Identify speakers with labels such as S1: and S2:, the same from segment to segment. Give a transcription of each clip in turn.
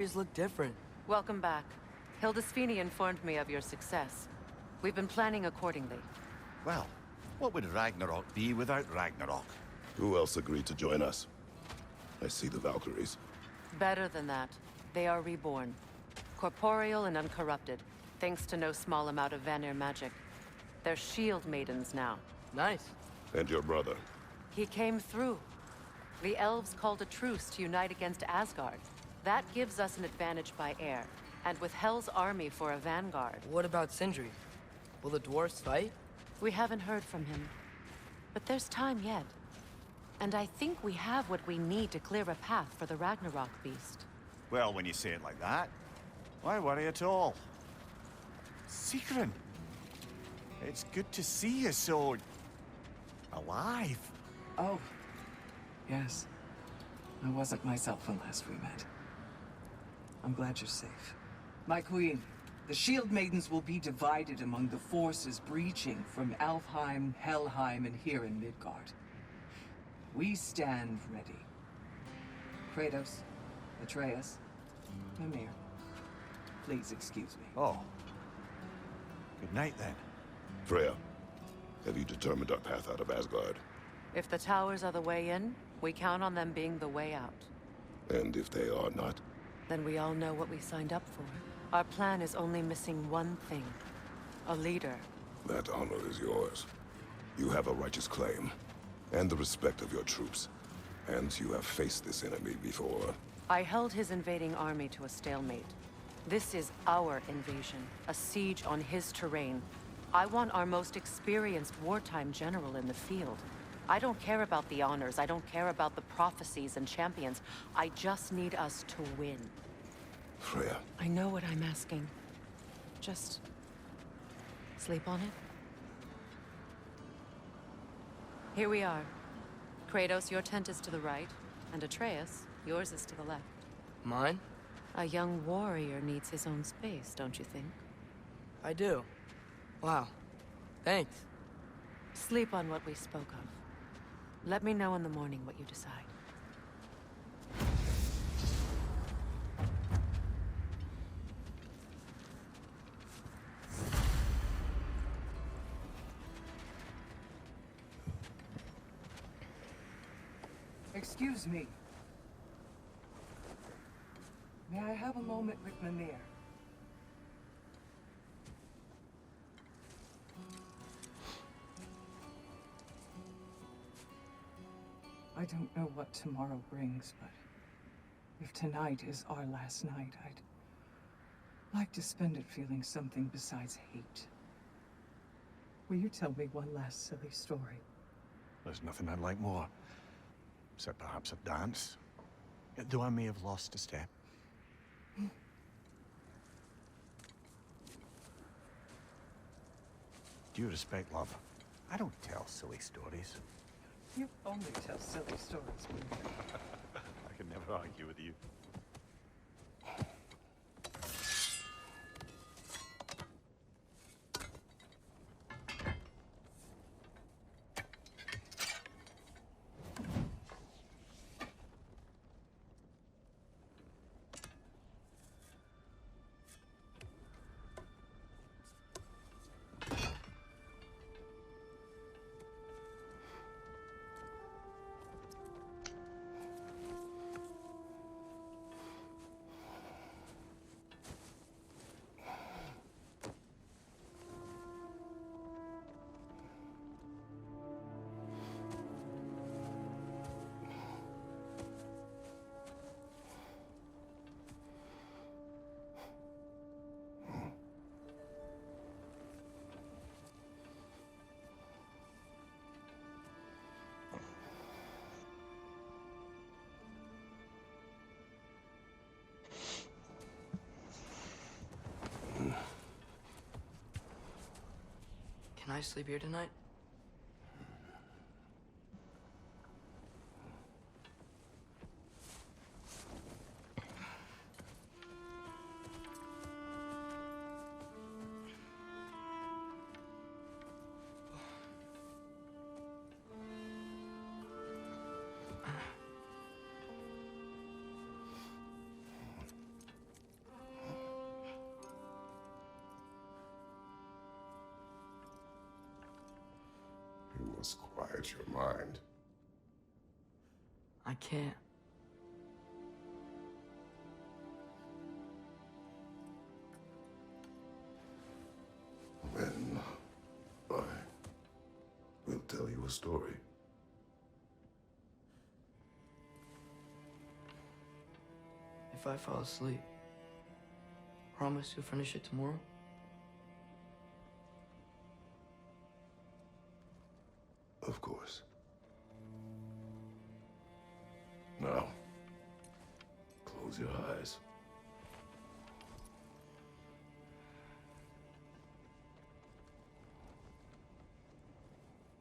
S1: These look different.
S2: Welcome back. Hildesfini informed me of your success. We've been planning accordingly.
S3: Well, what would Ragnarok be without Ragnarok?
S4: Who else agreed to join us? I see the Valkyries.
S2: Better than that. They are reborn. Corporeal and uncorrupted, thanks to no small amount of Vanir magic. They're shield maidens now.
S1: Nice.
S4: And your brother.
S2: He came through. The elves called a truce to unite against Asgard. That gives us an advantage by air, and with Hell's army for a vanguard.
S1: What about Sindri? Will the dwarves fight?
S2: We haven't heard from him. But there's time yet. And I think we have what we need to clear a path for the Ragnarok beast.
S3: Well, when you say it like that, why worry at all? Sigrun! It's good to see you so... alive.
S5: Oh, yes. I wasn't myself when last we met. I'm glad you're safe. My queen, the Shield Maidens will be divided among the forces breaching from Alfheim, Helheim, and here in Midgard. We stand ready. Kratos, Atreus, Mimir, please excuse me.
S3: Oh. Good night, then.
S4: Freya, have you determined our path out of Asgard?
S2: If the towers are the way in, we count on them being the way out.
S4: And if they are not?
S2: Then we all know what we signed up for. Our plan is only missing one thing. A leader.
S4: That honor is yours. You have a righteous claim, and the respect of your troops. And you have faced this enemy before.
S2: I held his invading army to a stalemate. This is our invasion, a siege on his terrain. I want our most experienced wartime general in the field. I don't care about the honors, I don't care about the prophecies and champions. I just need us to win.
S4: Freya.
S2: I know what I'm asking. Just... sleep on it? Here we are. Kratos, your tent is to the right, and Atreus, yours is to the left.
S1: Mine?
S2: A young warrior needs his own space, don't you think?
S1: I do. Wow. Thanks.
S2: Sleep on what we spoke of. Let me know in the morning what you decide.
S5: Excuse me. May I have a moment with Mimir? I don't know what tomorrow brings, but if tonight is our last night, I'd like to spend it feeling something besides hate. Will you tell me one last silly story?
S3: There's nothing I'd like more. Except perhaps a dance. Though I may have lost a step. Due respect, love, I don't tell silly stories.
S5: You only tell silly stories, Mimir.
S3: I can never argue with you.
S1: Can I sleep here tonight?
S4: must quiet your mind.
S1: I can't.
S4: Then I will tell you a story.
S1: If I fall asleep, promise you'll finish it tomorrow?
S4: Of course. Now, close your eyes.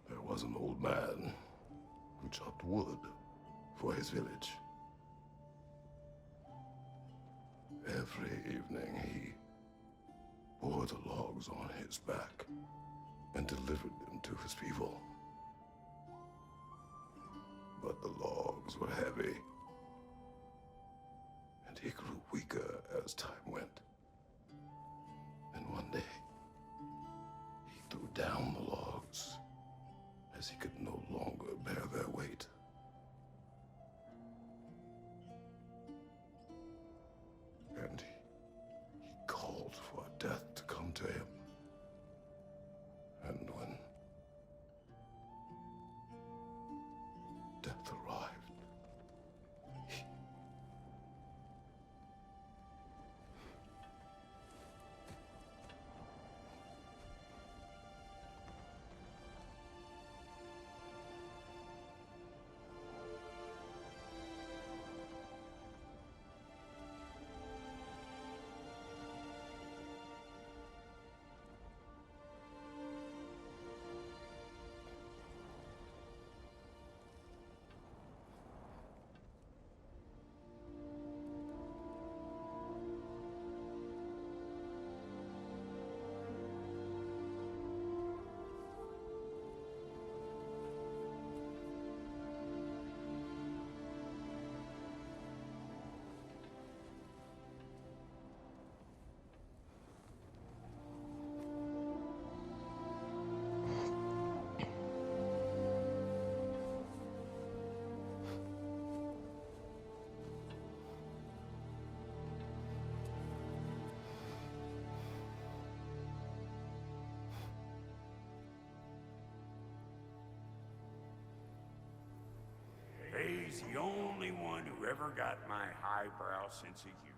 S4: There was an old man who chopped wood for his village. Every evening he bore the logs on his back and delivered them to his people. But the logs were heavy, and he grew weaker as time went. And one day, he threw down the logs as he could no longer bear their weight. And he called for death to come to him. And when death arrived,
S6: He's the only one who ever got my highbrow sense of humor.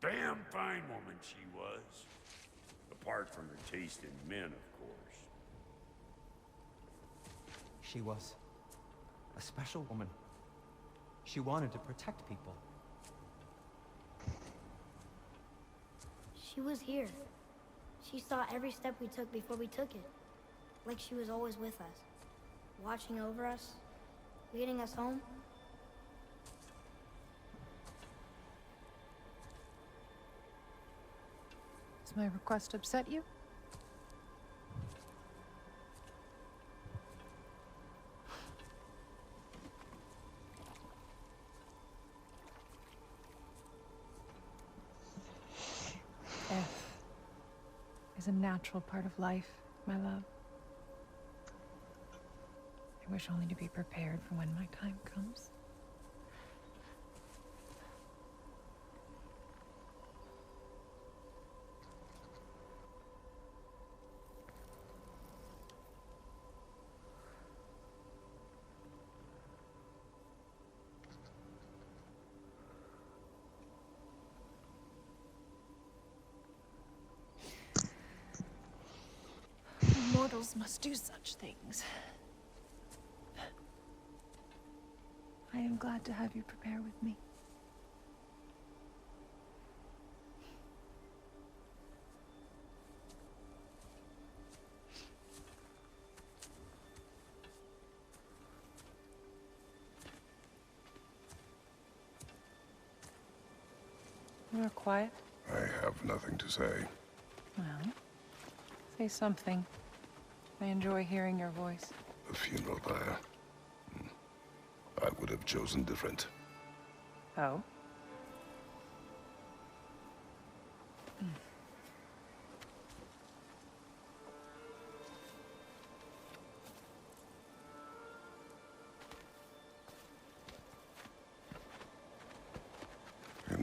S6: Damn fine woman she was. Apart from her taste in men, of course.
S7: She was a special woman. She wanted to protect people.
S8: She was here. She saw every step we took before we took it. Like she was always with us. Watching over us. Leading us home.
S9: Does my request upset you? Death is a natural part of life, my love. I wish only to be prepared for when my time comes. Mortals must do such things. I am glad to have you prepare with me. You are quiet.
S4: I have nothing to say.
S9: Well, say something. I enjoy hearing your voice.
S4: The funeral pyre. I would have chosen different.
S9: Oh?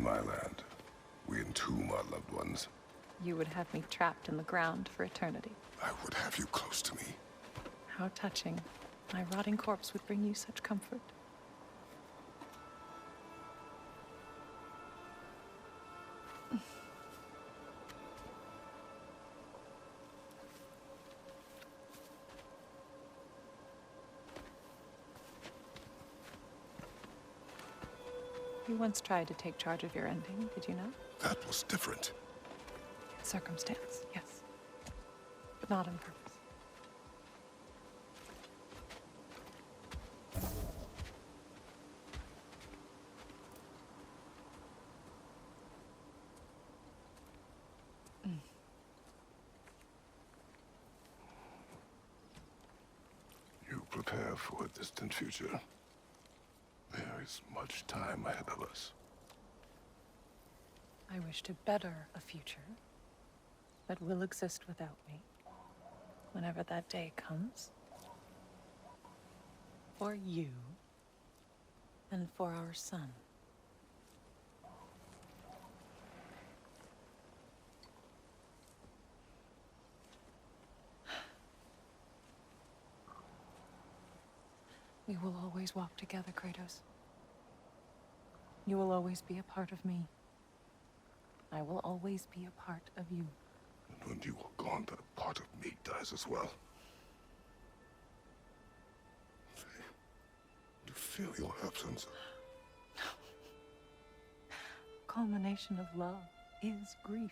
S4: my land. We entomb our loved ones.
S9: You would have me trapped in the ground for eternity.
S4: I would have you close to me.
S9: How touching. My rotting corpse would bring you such comfort. You once tried to take charge of your ending, did you not?
S4: That was different.
S9: Circumstance, yes. But not on purpose.
S4: You prepare for a distant future. There is much time ahead of us.
S9: I wish to better a future that will exist without me, whenever that day comes. For you, and for our son. We will always walk together, Kratos. You will always be a part of me. I will always be a part of you.
S4: And when you are gone, that a part of me dies as well. You feel your absence.
S9: Culmination of love is grief.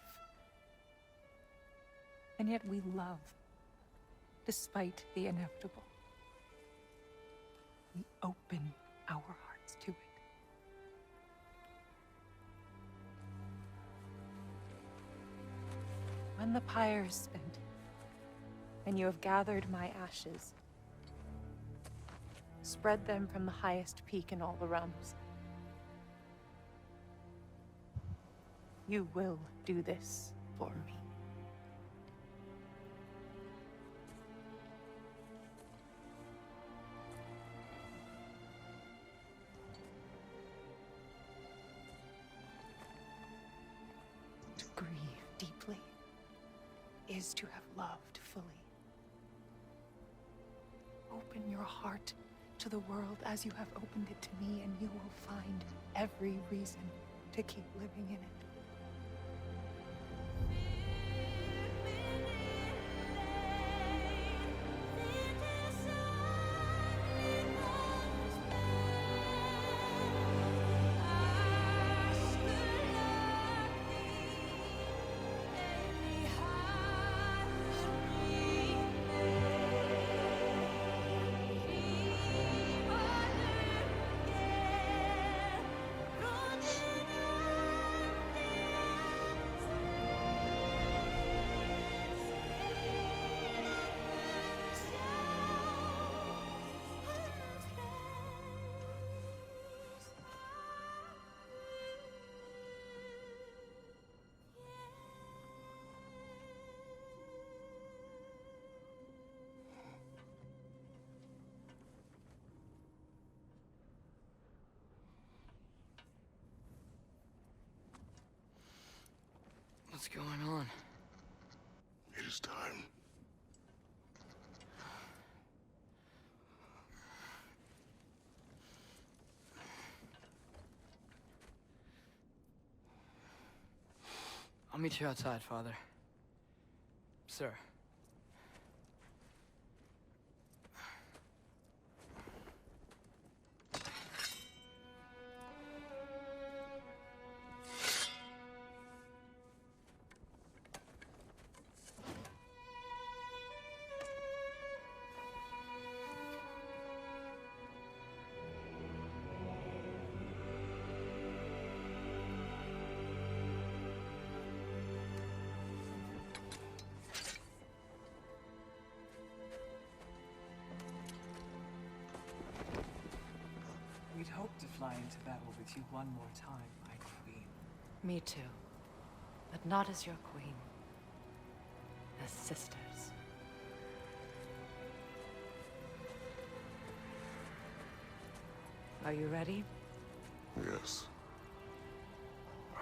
S9: And yet we love, despite the inevitable. We open our hearts to it. When the pyre is spent, and you have gathered my ashes, spread them from the highest peak in all the realms. You will do this for me. To grieve deeply is to have loved fully. Open your heart to the world as you have opened it to me, and you will find every reason to keep living in it.
S1: What's going on?
S4: It is time.
S1: I'll meet you outside, Father. Sir.
S5: We'd hoped to fly into battle with you one more time, my queen.
S2: Me too. But not as your queen. As sisters. Are you ready?
S4: Yes.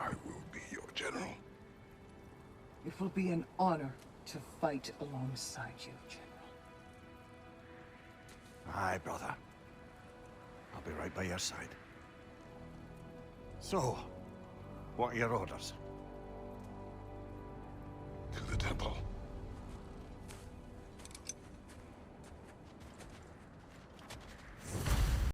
S4: I will be your general.
S5: It will be an honor to fight alongside you, General.
S3: Aye, brother. I'll be right by your side. So, what are your orders?
S4: To the temple.